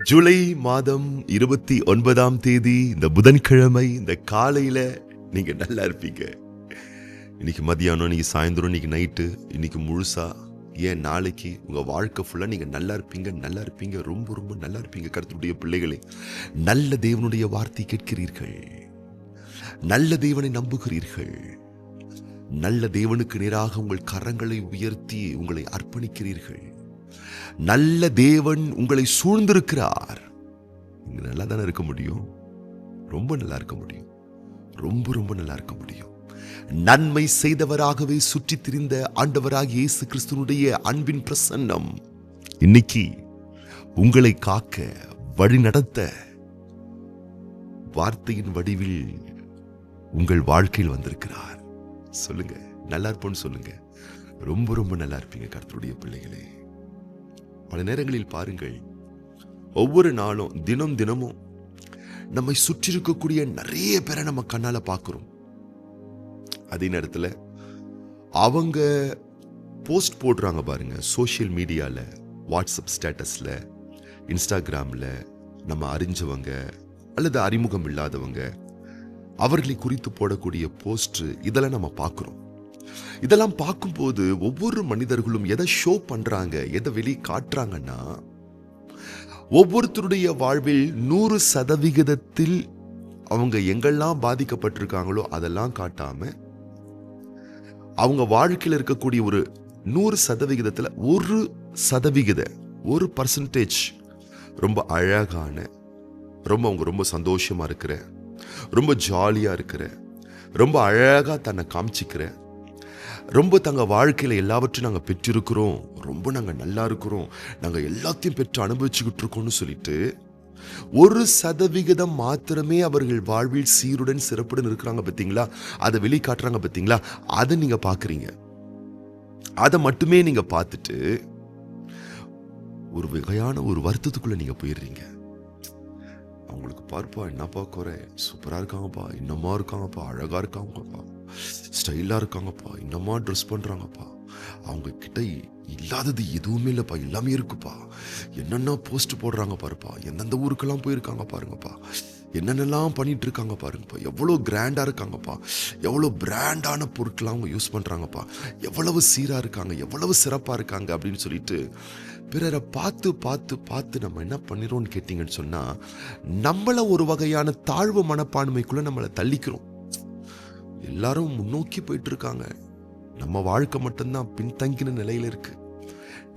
ஜூலை மாதம் 29ஆம் தேதி இந்த புதன்கிழமை இந்த காலையில நீங்க நல்லா இருப்பீங்க. இன்னைக்கு மதியானம், இன்னைக்கு சாயந்தரம், இன்னைக்கு நைட்டு, இன்னைக்கு முழுசா, ஏன் நாளைக்கு உங்க வாழ்க்கை ஃபுல்லா நீங்க நல்லா இருப்பீங்க, ரொம்ப ரொம்ப நல்லா இருப்பீங்க. கர்த்தருடைய பிள்ளைகளே, நல்ல தேவனுடைய வார்த்தை கேட்கிறீர்கள், நல்ல தேவனை நம்புகிறீர்கள், நல்ல தேவனுக்கு நேராக உங்கள் கரங்களை உயர்த்தி உங்களை அர்ப்பணிக்கிறீர்கள். நல்ல தேவன் உங்களை சூழ்ந்திருக்கிறார். நீங்க நல்லா தானே இருக்க முடியும், ரொம்ப நல்லா இருக்க முடியும், ரொம்ப ரொம்ப நல்லா இருக்க முடியும். நன்மை செய்தவராகவே சுற்றி திரிந்த ஆண்டவராகிய இயேசு கிறிஸ்துவினுடைய அன்பின் பிரசன்னம் இன்னைக்கு உங்களை காக்க, வழி நடத்த, வார்த்தையின் வடிவில் உங்கள் வாழ்க்கையில் வந்திருக்கிறார். சொல்லுங்க, நல்லா இருப்போன்னு சொல்லுங்க. ரொம்ப ரொம்ப நல்லா இருப்பீங்க கர்த்தருடைய பிள்ளைகளே. பல நேரங்களில் பாருங்கள், ஒவ்வொரு நாளும் தினமும் நம்மை சுற்றி இருக்கக்கூடிய நிறைய பேரை நம்ம கண்ணால பார்க்கிறோம். அதே நேரத்தில் அவங்க போஸ்ட் போடுறாங்க பாருங்க, சோஷியல் மீடியால, வாட்ஸ்அப் ஸ்டேட்டஸ்ல, இன்ஸ்டாகிராம்ல, நம்ம அறிஞ்சவங்க அல்லது அறிமுகம் இல்லாதவங்க அவர்களை குறித்து போடக்கூடிய போஸ்ட், இதெல்லாம் நம்ம பார்க்கிறோம். இதெல்லாம் பார்க்கும்போது ஒவ்வொரு மனிதர்களும் எதை ஷோ பண்றாங்க, எதை வெளியே காட்டுறாங்கன்னா, ஒவ்வொருத்தருடைய வாழ்வில் 100% அவங்க எங்கெல்லாம் பாதிக்கப்பட்டிருக்காங்களோ அதெல்லாம் காட்டாம, அவங்க வாழ்க்கையில் இருக்கக்கூடிய ஒரு 100%, 1% ரொம்ப அழகான, அவங்க ரொம்ப சந்தோஷமா இருக்கிற, ரொம்ப ஜாலியா இருக்கிற, ரொம்ப அழகா தன்னை காமிச்சிக்கிற, ரொம்ப தங்க வாழ்க்கையில எல்லாவற்றையும் நாங்கள் பெற்றிருக்கிறோம், ரொம்ப நாங்கள் நல்லா இருக்கிறோம், நாங்கள் எல்லாத்தையும் பெற்று அனுபவிச்சுக்கிட்டு இருக்கோம்னு சொல்லிட்டு 1% மாத்திரமே அவர்கள் வாழ்வில் சீருடன் சிறப்புடன் இருக்கிறாங்க பார்த்தீங்களா, அதை வெளிக்காட்டுறாங்க பார்த்தீங்களா, அதை நீங்க பாக்குறீங்க. அதை மட்டுமே நீங்க பார்த்துட்டு ஒரு வகையான ஒரு வருத்தத்துக்குள்ள நீங்க போயிடுறீங்க. அவங்களுக்கு பார்ப்பா, என்னப்பா குறை, சூப்பரா இருக்காங்கப்பா, இன்னமா இருக்காங்கப்பா, அழகா இருக்காங்கப்பா, ஸ்டைலா இருக்காங்கப்பா, இன்னமா ட்ரெஸ் பண்றாங்கப்பா, அவங்க கிட்ட இல்லாதது எதுவுமே இல்லப்பா, எல்லாமே இருக்குப்பா, என்னென்ன போஸ்ட் போடுறாங்க பாருப்பா, எந்தெந்த ஊருக்கெல்லாம் போயிருக்காங்க பாருங்கப்பா, என்னென்னலாம் பண்ணிட்டு இருக்காங்க பாருங்கப்பா, எவ்வளோ கிராண்டா இருக்காங்கப்பா, எவ்வளோ பிராண்டான பொருட்கள்லாம் அவங்க யூஸ் பண்றாங்கப்பா, எவ்வளவு சீரா இருக்காங்க, எவ்வளவு சிறப்பா இருக்காங்க அப்படின்னு சொல்லிட்டு பிறரை பார்த்து பார்த்து பார்த்து நம்ம என்ன பண்ணிரோம்னு கேட்டீங்கன்னு சொன்னா, நம்மள ஒரு வகையான தாழ்வு மனப்பான்மைக்குள்ள நம்மளை தள்ளிக்கிறோம். எல்லாரும் முன்னோக்கி போயிட்டு இருக்காங்க, நம்ம வாழ்க்கை மட்டும்தான் பின்தங்கின நிலையில இருக்கு,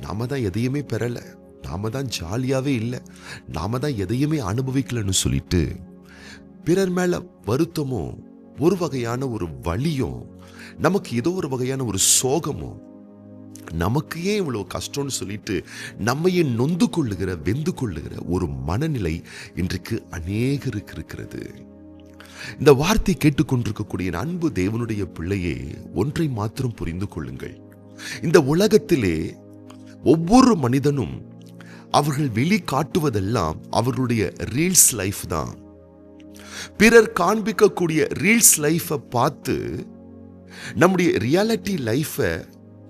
நாம தான் எதையுமே பெறல, நாம தான் ஜாலியாவே இல்லை, நாம தான் எதையுமே அனுபவிக்கலன்னு சொல்லிட்டு பிறர் மேல வருத்தமோ, ஒரு வகையான ஒரு வலியும், நமக்கு ஏதோ ஒரு வகையான ஒரு சோகமும், நமக்கு ஏன் இவ்வளவு கஷ்டம்னு சொல்லிட்டு நம்மையே நொந்து கொள்ளுகிற, வெந்து கொள்ளுகிற ஒரு மனநிலை இன்றைக்கு அநேகருக்கு இருக்கிறது. இந்த வார்த்தை கேட்டுக்கொண்டிருக்கக்கூடிய அன்பு தேவனுடைய பிள்ளையே, ஒன்றை மாத்திரம் புரிந்து கொள்ளுங்கள். இந்த உலகத்திலே ஒவ்வொரு மனிதனும் அவர்கள் வெளிக்காட்டுவதெல்லாம் அவர்களுடைய ரீல்ஸ் லைஃப் தான். பிறர் காண்பிக்கக்கூடிய ரீல்ஸ் லைஃபை பார்த்து நம்முடைய ரியாலிட்டி லைஃபை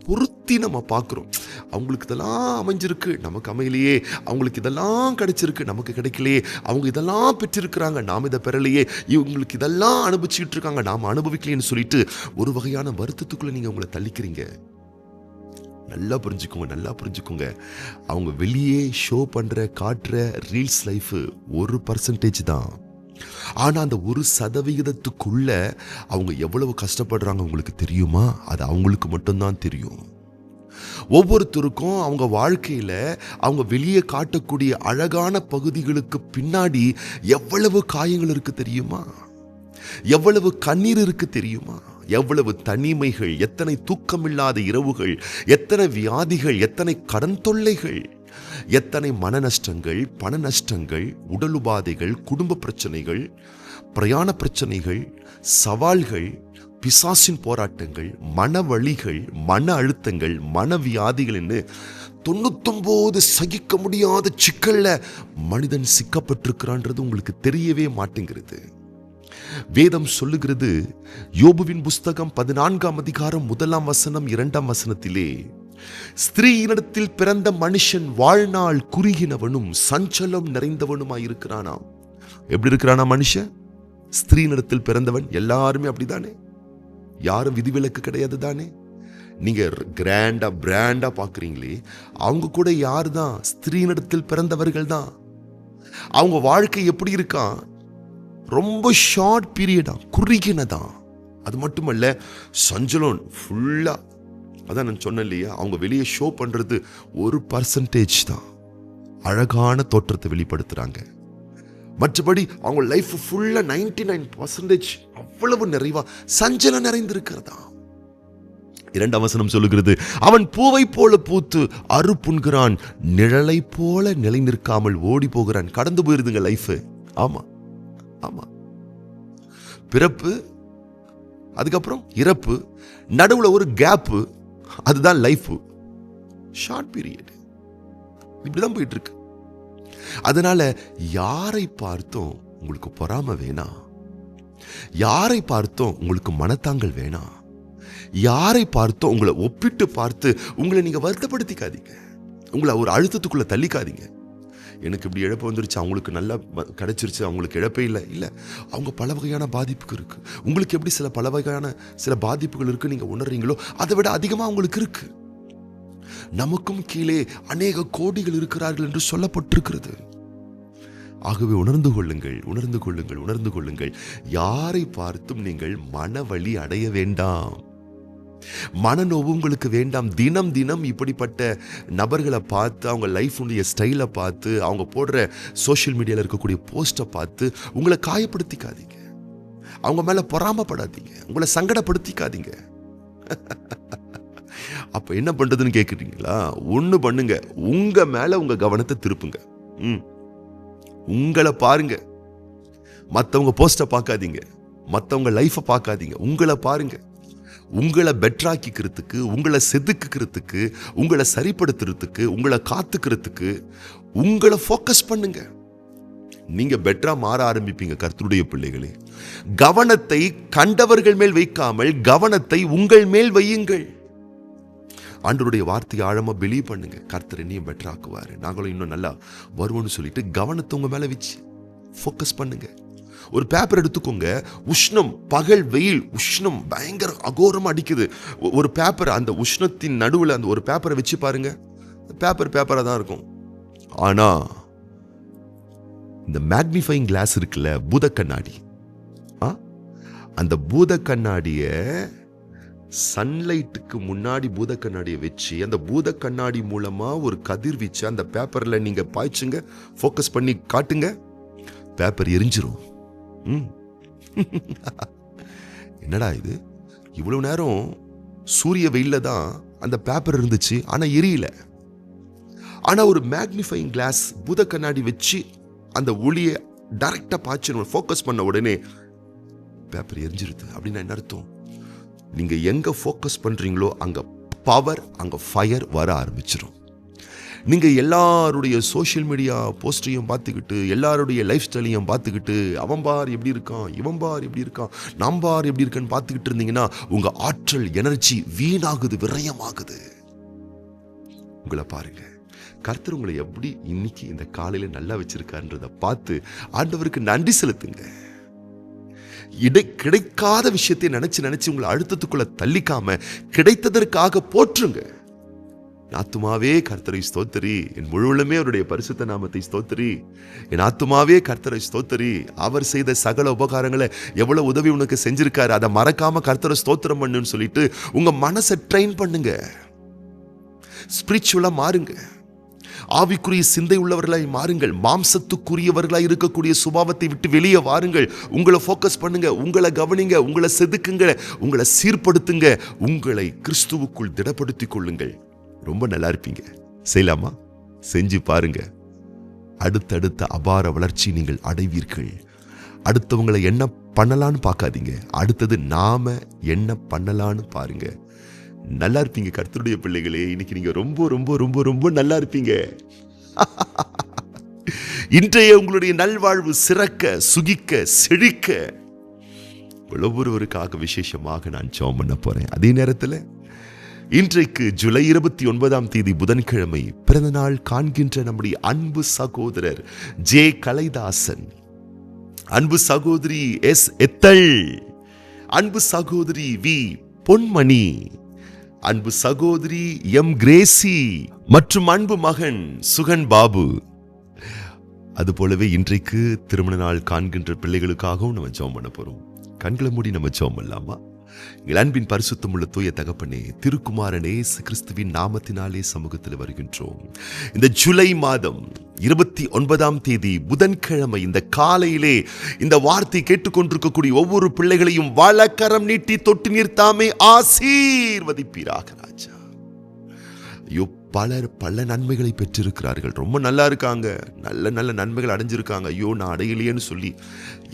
பொருத்தி நம்ம பார்க்கிறோம். அவங்களுக்கு இதெல்லாம் அமைஞ்சிருக்கு, நமக்கு அமையலையே, அவங்களுக்கு இதெல்லாம் கிடைச்சிருக்கு, நமக்கு கிடைக்கலையே, அவங்க இதெல்லாம் பெற்றிருக்கிறாங்க, நாம் இதை பெறலையே, இவங்களுக்கு இதெல்லாம் அனுபவிச்சுட்டு இருக்காங்க, நாம் அனுபவிக்கலையேன்னு சொல்லிட்டு ஒரு வகையான வருத்தத்துக்குள்ள நீங்க உங்களை தள்ளிக்கிறீங்க. நல்லா புரிஞ்சுக்கோங்க. அவங்க வெளியே ஷோ பண்ற, காட்டுற ரீல்ஸ் லைஃப் 1% தான். ஆனா அந்த 1%க்குள்ள அவங்க எவ்வளவு கஷ்டப்படுறாங்க உங்களுக்கு தெரியுமா? அது அவங்களுக்கு மட்டும்தான் தெரியும். ஒவ்வொருத்தருக்கும் அவங்க வாழ்க்கையில அவங்க வெளியே காட்டக்கூடிய அழகான பகுதிகளுக்கு பின்னாடி எவ்வளவு காயங்கள் இருக்கு தெரியுமா? எவ்வளவு கண்ணீர் இருக்கு தெரியுமா? எவ்வளவு தனிமைகள், எத்தனை தூக்கமில்லாத இரவுகள், எத்தனை வியாதிகள், எத்தனை கடன் தொல்லைகள், எத்தனை மன நஷ்டங்கள், பண நஷ்டங்கள், உடல் உபாதைகள், குடும்ப பிரச்சனைகள், பிரயாண பிரச்சனைகள், சவால்கள், பிசாசின் போராட்டங்கள், மன வலிகள், மன அழுத்தங்கள், மனவியாதிகள் என்று 99 சகிக்க முடியாத சிக்கல்ல மனிதன் சிக்கப்பட்டிருக்கிறான்றது உங்களுக்கு தெரியவே மாட்டேங்கிறது. வேதம் சொல்லுகிறது, யோபுவின் புஸ்தகம் 14ஆம் அதிகாரம் 1ஆம் வசனம் 2ஆம் வசனத்திலே, ஸ்திரீயினிடத்தில் பிறந்த மனுஷன் வாழ்நாள் குறுகினவனும் சஞ்சலம் நிறைந்தவனுமாயிருக்கிறானாம். எப்படி இருக்கிறானா மனுஷன்? ஸ்திரீயினிடத்தில் பிறந்தவன். எல்லாருமே அப்படிதானே, யாரும் விதிவிலக்கு கிடையாது தானே. நீங்க கிராண்டா பிராண்டா பாக்குறீங்களே, அவங்க கூட யார் தான்? ஸ்திரீயினிடத்தில் பிறந்தவர்கள் தான். அவங்க வாழ்க்கை எப்படி இருக்கான்? ரொம்ப ஷார்ட் பீரியடா, குறுகினதான். அது மட்டுமல்ல, சஞ்சலம் ஃபுல்லா. அதான் நான் சொன்னேன் இல்லையா, அவங்க வெளியே ஷோ பண்றது 1% தான். அழகான தோற்றத்தை வெளிப்படுத்துறாங்க. மற்றபடி அவங்க லைஃப் ஃபுல்லா 99% அவ்வளவு நிறைவா சஞ்சலம் நிறைந்திருக்கிறதா. 2ஆம் வசனம் சொல்லுகிறது, அவன் பூவை போல பூத்து அறுப்புண்கிறான், நிழலை போல நிலை நிற்காமல் ஓடி போகிறான். கடந்து போயிருதுங்க லைஃப். ஆமா ஆமா, பிறப்பு, அதுக்கப்புறம் இறப்பு, நடுவுல ஒரு கேப், அதுதான் லைஃப். ஷார்ட் பீரியட், இப்படிதான் போயிட்டு இருக்கு. அதனால யாரை பார்த்தோம் உங்களுக்கு பொறாமை வேணாம், யாரை பார்த்தோம் உங்களுக்கு மனத்தாங்கல் வேணாம், யாரை பார்த்தோம் உங்களை ஒப்பிட்டு பார்த்து உங்களை நீங்க வருத்தப்படுத்திக்காதீங்க, உங்களை ஒரு அழுத்தத்துக்குள்ள தள்ளிக்காதீங்க. எனக்கு இப்படி இழப்பு வந்துருச்சு, அவங்களுக்கு நல்லா கிடைச்சிருச்சு, அவங்களுக்கு இழப்பே இல்லை. இல்லை, அவங்க பல வகையான பாதிப்புகள் இருக்கு. உங்களுக்கு எப்படி பல வகையான சில பாதிப்புகள் இருக்கு நீங்க உணர்றீங்களோ, அதை விட அதிகமா அவங்களுக்கு இருக்கு. நமக்கும் கீழே அநேக கோடிகள் இருக்கிறார்கள் என்று சொல்லப்பட்டிருக்கிறது. ஆகவே உணர்ந்து கொள்ளுங்கள், உணர்ந்து கொள்ளுங்கள், உணர்ந்து கொள்ளுங்கள். யாரை பார்த்தும் நீங்கள் மனவலி அடைய வேண்டாம், மனநோவு உங்களுக்கு வேண்டாம். தினம் தினம் இப்படிப்பட்ட நபர்களை பார்த்து, அவங்க லைஃபுடைய ஸ்டைலை பார்த்து, அவங்க போடுற சோஷியல் மீடியாவில் இருக்கக்கூடிய போஸ்ட்டை பார்த்து உங்களை காயப்படுத்திக்காதீங்க, அவங்க மேல பொறாமப்படாதீங்க, உங்களை சங்கடப்படுத்திக்காதீங்க. அப்ப என்ன பண்றதுன்னு கேக்குறீங்களா? ஒண்ணு பண்ணுங்க, உங்க மேல உங்க கவனத்தை திருப்புங்க. உங்களை பாருங்க, மத்தவங்க போஸ்ட பார்க்காதீங்க, மத்தவங்க லைஃபை பார்க்காதீங்க, உங்களை பாருங்க. உங்களை பெட்டராக்கிக்கிறதுக்கு, உங்களை செதுக்குறதுக்கு, உங்களை சரிப்படுத்துறதுக்கு, உங்களை காத்துக்கிறதுக்கு உங்களை ஃபோக்கஸ் பண்ணுங்க. நீங்க பெட்டரா மாற ஆரம்பிப்பீங்க. கர்த்தருடைய பிள்ளைகளே, கவனத்தை கண்டவர்கள் மேல் வைக்காமல் கவனத்தை உங்கள் மேல் வையுங்கள். ஆண்டவருடைய வார்த்தையை ஆழமா பிலீவ் பண்ணுங்க. கர்த்தர் என்னையும் பெட்டர் ஆக்குவாரு, நாங்களும் இன்னும் நல்லா வருவோம்னு சொல்லிட்டு கவனத்தை உங்க மேல வச்சு ஃபோக்கஸ் பண்ணுங்க. ஒரு பேப்பர் எடுத்துக்கோங்க, உஷ்ணம், பகல் வெயில், உஷ்ணம் பயங்கர அகோரமா அடிக்குது. ஒரு பேப்பர், அந்த உஷ்ணத்தின் நடுவில் அந்த ஒரு பேப்பரை வச்சு பாருங்க, பேப்பரா தான் இருக்கும். ஆனா இந்த மேக்னிஃபைங் கிளாஸ் இருக்குல்ல, பூத கண்ணாடி, அந்த பூத கண்ணாடிய சன்லைட்டுக்கு முன்னாடி பூத கண்ணாடியை வச்சு, அந்த பூத கண்ணாடி மூலமா ஒரு கதிர்வீச்சு அந்த பேப்பர்ல நீங்க பாய்ச்சுங்க, ஃபோக்கஸ் பண்ணி காட்டுங்க, பேப்பர் எரிஞ்சிரும். என்னடா இது, இவ்வளவு நேரம் சூரிய வெயில்ல தான் அந்த பேப்பர் இருந்துச்சு, ஆனா எரியல. ஆனா ஒரு மேக்னிஃபைங் கிளாஸ் பூத கண்ணாடி வச்சு அந்த ஒளியை டைரக்டா பாய்ச்சணும், ஃபோக்கஸ் பண்ண உடனே பேப்பர் எரிஞ்சிருது. அப்படின்னா என்ன அர்த்தம்? நீங்க எங்க ஃபோக்கஸ் பண்றீங்களோ அங்க பவர், அங்க ஃபயர் வர ஆரம்பிச்சிடும். நீங்க எல்லாருடைய சோஷியல் மீடியா போஸ்டையும் பார்த்துக்கிட்டு, எல்லாருடைய லைஃப் ஸ்டைலையும் பார்த்துக்கிட்டு, அவன் பார் எப்படி இருக்கான், இவன் பார் எப்படி இருக்கான், நாம் பார் எப்படி இருக்கான்னு பார்த்துக்கிட்டு இருந்தீங்கன்னா உங்க ஆற்றல், எனர்ஜி வீணாகுது, விரயமாகுது. உங்களை பாருங்க, கர்த்தர் உங்களை எப்படி இன்னைக்கு இந்த காலையில நல்லா வச்சிருக்காருன்றதை பார்த்து ஆண்டவருக்கு நன்றி செலுத்துங்க. கிடைக்காத விஷயத்தை நினைச்சு உங்களை அழுத்தத்துக்குள்ள தள்ளிக்காம கிடைத்ததற்காக போற்றுங்க. ஆத்துமாவே கர்த்தரை ஸ்தோத்திரி, என் முழுவதுமே அவருடைய பரிசுத்த நாமத்தை ஸ்தோத்திரி. என் ஆத்துமாவே கர்த்தரை ஸ்தோத்திரி, அவர் செய்த சகல உபகாரங்களை, எவ்வளவு உதவி உனக்கு செஞ்சிருக்காரு, அதை மறக்காம கர்த்தரை ஸ்தோத்திரம் பண்ணுன்னு சொல்லிட்டு உங்க மனசை ட்ரெயின் பண்ணுங்க. ஸ்பிரிச்சுவலா மாறுங்க, ஆவிக்குரிய சிந்தை உள்ளவர்களாய் மாறுங்கள், மாம்சத்துக்குரியவர்களாய் இருக்கக்கூடிய சுபாவத்தை விட்டு வெளியே வாருங்கள். உங்களை ஃபோக்கஸ் பண்ணுங்க, உங்களை கவனிங்க, உங்களை செதுக்குங்க, உங்களை சீர்படுத்துங்க, உங்களை கிறிஸ்துவுக்குள் திடப்படுத்திக் கொள்ளுங்கள். ரொம்ப நல்லா இருப்பீங்க. செய்யலாமா? செஞ்சு பாருங்க. அடுத்தடுத்த அபார வளர்ச்சி நீங்கள் அடைவீர்கள். அடுத்தவங்களை என்ன பண்ணலான்னு பார்க்காதீங்க, அடுத்தது நாம என்ன பண்ணலான்னு பாருங்க. நல்லா இருப்பீங்க கர்த்தருடைய பிள்ளைகளே. இன்னைக்கு நீங்க ரொம்ப ரொம்ப ரொம்ப ரொம்ப நல்லா இருப்பீங்க. இன்றைய உங்களுடைய நல்வாழ்வு சிறக்க, சுகிக்க, செழிக்க ஒவ்வொருவருக்காக விசேஷமாக நான் ஜெபம் பண்ண போறேன். அதே நேரத்தில் இன்றைக்கு ஜூலை 29 புதன்கிழமை பிறந்த நாள் காண்கின்ற நம்முடைய அன்பு சகோதரர் ஜே கலைதாசன், அன்பு சகோதரி எஸ் எத்தல், அன்பு சகோதரி வி பொன்மணி, அன்பு சகோதரி எம் கிரேசி மற்றும் அன்பு மகன் சுகன் பாபு. அதுபோலவே இன்றைக்கு திருமண நாள் காண்கின்ற பிள்ளைகளுக்காகவும் நம்ம ஜெபம் பண்ண போறோம். கண்களை மூடி நம்ம ஜெபம் பண்ணலாமா? எங்கள் அன்பின் பரிசுத்தமுள்ள தூய தகப்பனே, திருக்குமாரனே இயேசு கிறிஸ்துவின் நாமத்தினாலே சமூகத்தில் வருகின்றோம். இந்த ஜூலை மாதம் 29 புதன்கிழமை இந்த காலையிலே இந்த வார்த்தை கேட்டுக்கொண்டிருக்கக்கூடிய ஒவ்வொரு பிள்ளைகளையும் வலக்கரம் நீட்டி தொட்டு நிறுத்தாமே ஆசீர்வதிப்பீராக ராஜா. ஐயோ, பலர் பல நன்மைகளை பெற்றிருக்கிறார்கள், ரொம்ப நல்லா இருக்காங்க, நல்ல நல்ல நன்மைகள் அடைஞ்சிருக்காங்க. ஐயோ, நான் அடையலையேன்னு சொல்லி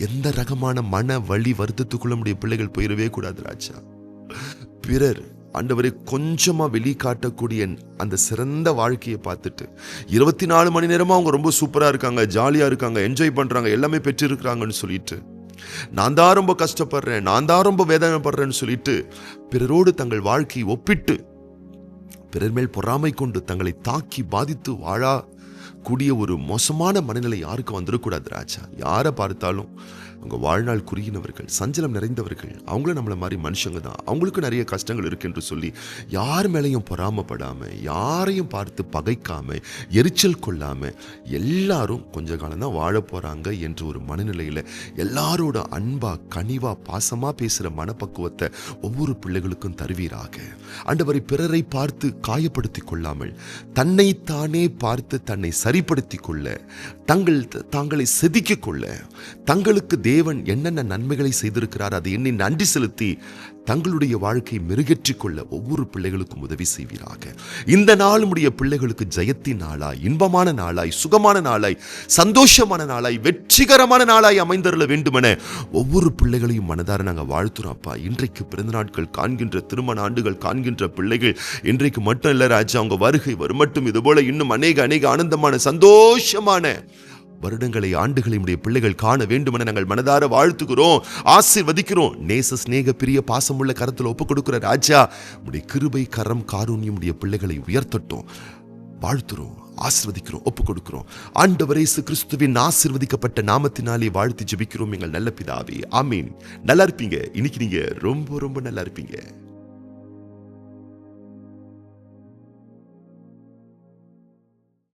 எந்த ரகமான மன வலி வருத்தத்துக்குள்ள நம்முடைய பிள்ளைகள் போயிடவே கூடாது ராஜா. பிறர் ஆண்டவரை கொஞ்சமா வெளிக்காட்டக்கூடிய அந்த சிறந்த வாழ்க்கையை பார்த்துட்டு 24 மணி நேரமா அவங்க ரொம்ப சூப்பரா இருக்காங்க, ஜாலியா இருக்காங்க, என்ஜாய் பண்றாங்க, எல்லாமே பெற்றிருக்கிறாங்கன்னு சொல்லிட்டு, நான் தான் ரொம்ப கஷ்டப்படுறேன், நான் தான் ரொம்ப வேதனைப்படுறேன்னு சொல்லிட்டு பிறரோடு தங்கள் வாழ்க்கையை ஒப்பிட்டு பிறர் மேல் பொறாமை கொண்டு தங்களை தாக்கி பாதித்து வாழா கூடிய ஒரு மோசமான மனநிலை யாருக்கும் வந்துடக்கூடாது ராஜா. யாரை பார்த்தாலும் அவங்க வாழ்நாள் குறுகினவர்கள், சஞ்சலம் நிறைந்தவர்கள், அவங்களும் நம்மள மாதிரி மனுஷங்க தான், அவங்களுக்கு நிறைய கஷ்டங்கள் இருக்கு என்று சொல்லி யார் மேலையும் பொறாமப்படாம, யாரையும் பார்த்து பகைக்காம, எரிச்சல் கொள்ளாம எல்லாரும் கொஞ்ச காலம் தான் வாழ போறாங்க என்ற ஒரு மனநிலையில எல்லாரோட அன்பா கனிவா பாசமா பேசுற மனப்பக்குவத்தை ஒவ்வொரு பிள்ளைகளுக்கும் தருவீராக. ஆண்டவரை பிறரை பார்த்து காயப்படுத்திக் கொள்ளாமல் தன்னைத்தானே பார்த்து தன்னை சரிப்படுத்திக் கொள்ள, தாங்களை செதுக்கிக் கொள்ள, தங்களுக்கு தேவன் என்னென்ன நன்மைகளை செய்திருக்கிறார் அதை எண்ணி நன்றி செலுத்தி தங்களுடைய வாழ்க்கை மெருகேற்றிக் கொள்ள ஒவ்வொரு பிள்ளைகளுக்கும் உதவி செய்வீராக. இந்த நாள் உடைய பிள்ளைகளுக்கு ஜெயத்தின் நாளாய், இன்பமான நாளாய், சுகமான நாளாய், சந்தோஷமான நாளாய், வெற்றிகரமான நாளாய் அமைந்தருள வேண்டுமென ஒவ்வொரு பிள்ளைகளையும் மனதார நாங்கள் வாழ்த்துறோம் அப்பா. இன்றைக்கு பிறந்த நாட்கள் காண்கின்ற, திருமண ஆண்டுகள் காண்கின்ற பிள்ளைகள் இன்றைக்கு மட்டும் இல்ல ராஜா, அவங்க வருகை வரும் மட்டும் இதுபோல இன்னும் அநேக ஆனந்தமான சந்தோஷமான வருடங்களை, ஆண்டுகளை உடைய பிள்ளைகள் காண வேண்டுமென நாங்கள் மனதார வாழ்த்துகிறோம், ஆசீர்வதிக்கிறோம். நேச ஸ்நேக பிரிய பாசமுள்ள கரத்தில் ஒப்புக் கொடுக்கிற ராஜா, உடைய கிருபை கரம் காருண்யம் உடைய பிள்ளைகளை உயர்த்தட்டும். வாழ்த்துறோம், ஆசீர்வதிக்கிறோம், ஒப்புக் கொடுக்கிறோம். ஆண்டவர் இயேசு கிறிஸ்துவின் ஆசீர்வதிக்கப்பட்ட நாமத்தினாலே வாழ்த்தி ஜெபிக்கிறோம் எங்கள் நல்ல பிதாவே, ஆமீன். நல்லா இருப்பீங்க. இன்னைக்கு நீங்க ரொம்ப ரொம்ப நல்லா இருப்பீங்க.